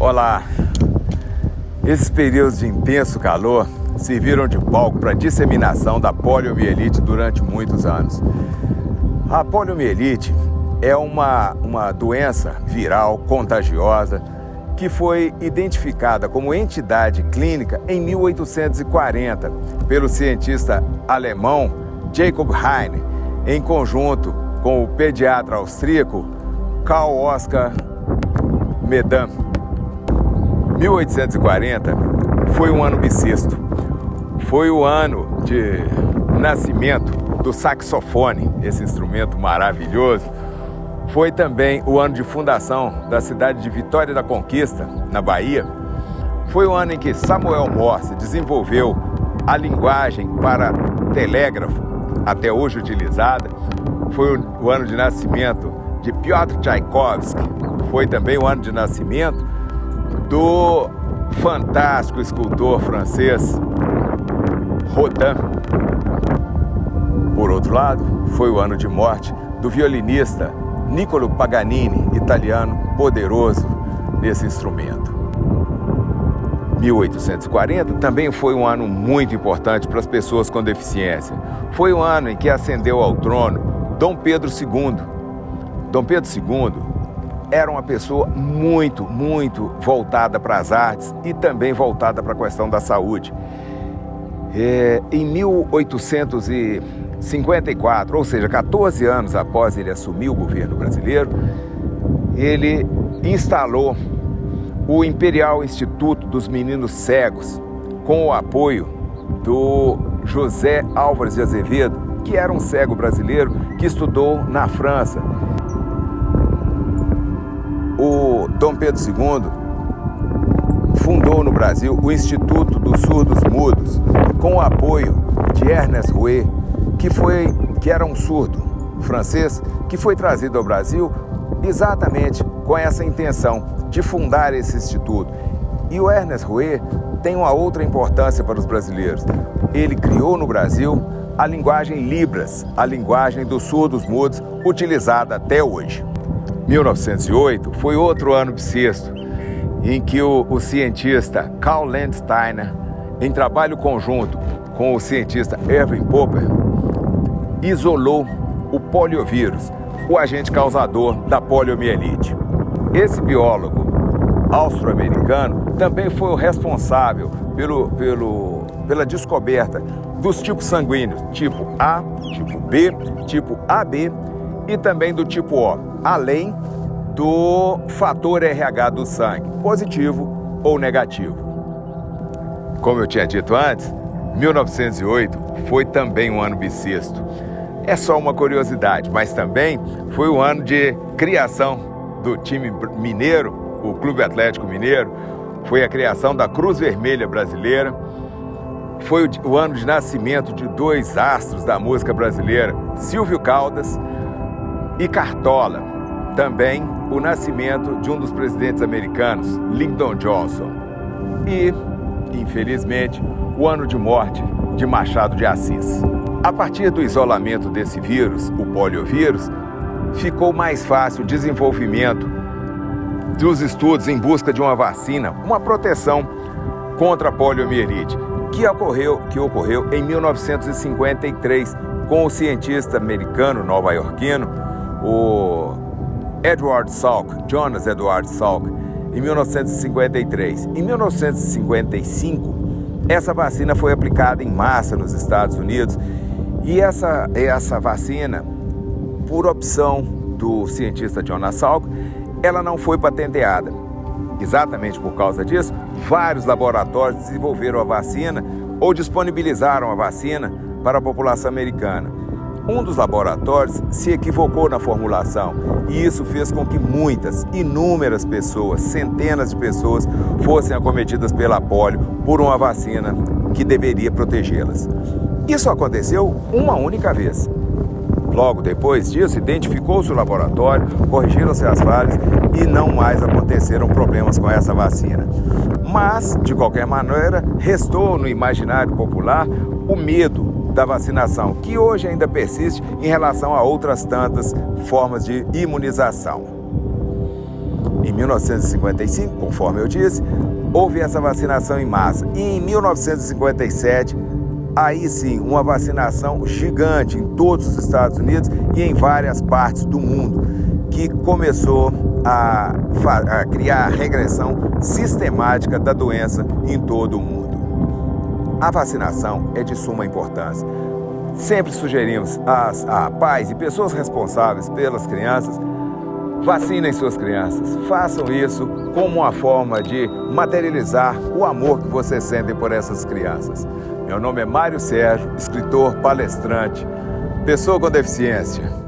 Olá! Esses períodos de intenso calor serviram de palco para a disseminação da poliomielite durante muitos anos. A poliomielite é uma doença viral contagiosa que foi identificada como entidade clínica em 1840 pelo cientista alemão Jacob Heine, em conjunto com o pediatra austríaco Karl Oskar Medam. 1840 foi um ano bissexto. Foi o ano de nascimento do saxofone, esse instrumento maravilhoso. Foi também o ano de fundação da cidade de Vitória da Conquista, na Bahia. Foi o ano em que Samuel Morse desenvolveu a linguagem para telégrafo, até hoje utilizada. Foi o ano de nascimento de Piotr Tchaikovsky. Foi também o ano de nascimento do fantástico escultor francês Rodin. Por outro lado, foi o ano de morte do violinista Niccolo Paganini, italiano poderoso nesse instrumento. 1840 também foi um ano muito importante para as pessoas com deficiência. Foi o ano em que ascendeu ao trono Dom Pedro II. Dom Pedro II era uma pessoa muito voltada para as artes e também voltada para a questão da saúde. Em 1854, ou seja, 14 anos após ele assumir o governo brasileiro, ele instalou o Imperial Instituto dos Meninos Cegos, com o apoio do José Álvares de Azevedo, que era um cego brasileiro que estudou na França. O Dom Pedro II fundou no Brasil o Instituto dos Surdos Mudos, com o apoio de Ernest Rouet, que era um surdo francês, que foi trazido ao Brasil exatamente com essa intenção de fundar esse instituto. E o Ernest Rouet tem uma outra importância para os brasileiros. Ele criou no Brasil a linguagem Libras, a linguagem dos surdos mudos, utilizada até hoje. 1908 foi outro ano bissexto, em que o cientista Karl Landsteiner, em trabalho conjunto com o cientista Erwin Popper, isolou o poliovírus, o agente causador da poliomielite. Esse biólogo austro-americano também foi o responsável pela descoberta dos tipos sanguíneos, tipo A, tipo B, tipo AB e também do tipo O, além do fator RH do sangue, positivo ou negativo. Como eu tinha dito antes, 1908 foi também um ano bissexto. É só uma curiosidade, mas também foi o ano de criação do time mineiro, o Clube Atlético Mineiro, foi a criação da Cruz Vermelha Brasileira, foi o ano de nascimento de dois astros da música brasileira, Silvio Caldas e Cartola, também o nascimento de um dos presidentes americanos, Lyndon Johnson, e, infelizmente, o ano de morte de Machado de Assis. A partir do isolamento desse vírus, o poliovírus, ficou mais fácil o desenvolvimento dos estudos em busca de uma vacina, uma proteção contra a poliomielite, que ocorreu em 1953 com o cientista americano nova-iorquino, o Edward Salk, Jonas Edward Salk, em 1953. Em 1955, essa vacina foi aplicada em massa nos Estados Unidos e essa vacina, por opção do cientista Jonas Salk, ela não foi patenteada. Exatamente por causa disso, vários laboratórios desenvolveram a vacina ou disponibilizaram a vacina para a população americana. Um dos laboratórios se equivocou na formulação e isso fez com que inúmeras pessoas, centenas de pessoas, fossem acometidas pela polio por uma vacina que deveria protegê-las. Isso aconteceu uma única vez. Logo depois disso, identificou-se o laboratório, corrigiram-se as falhas e não mais aconteceram problemas com essa vacina. Mas, de qualquer maneira, restou no imaginário popular o medo da vacinação, que hoje ainda persiste em relação a outras tantas formas de imunização. Em 1955, conforme eu disse, houve essa vacinação em massa. E em 1957, aí sim, uma vacinação gigante em todos os Estados Unidos e em várias partes do mundo, que começou a criar a regressão sistemática da doença em todo o mundo. A vacinação é de suma importância. Sempre sugerimos a pais e pessoas responsáveis pelas crianças, vacinem suas crianças. Façam isso como uma forma de materializar o amor que vocês sentem por essas crianças. Meu nome é Mário Sérgio, escritor, palestrante, pessoa com deficiência.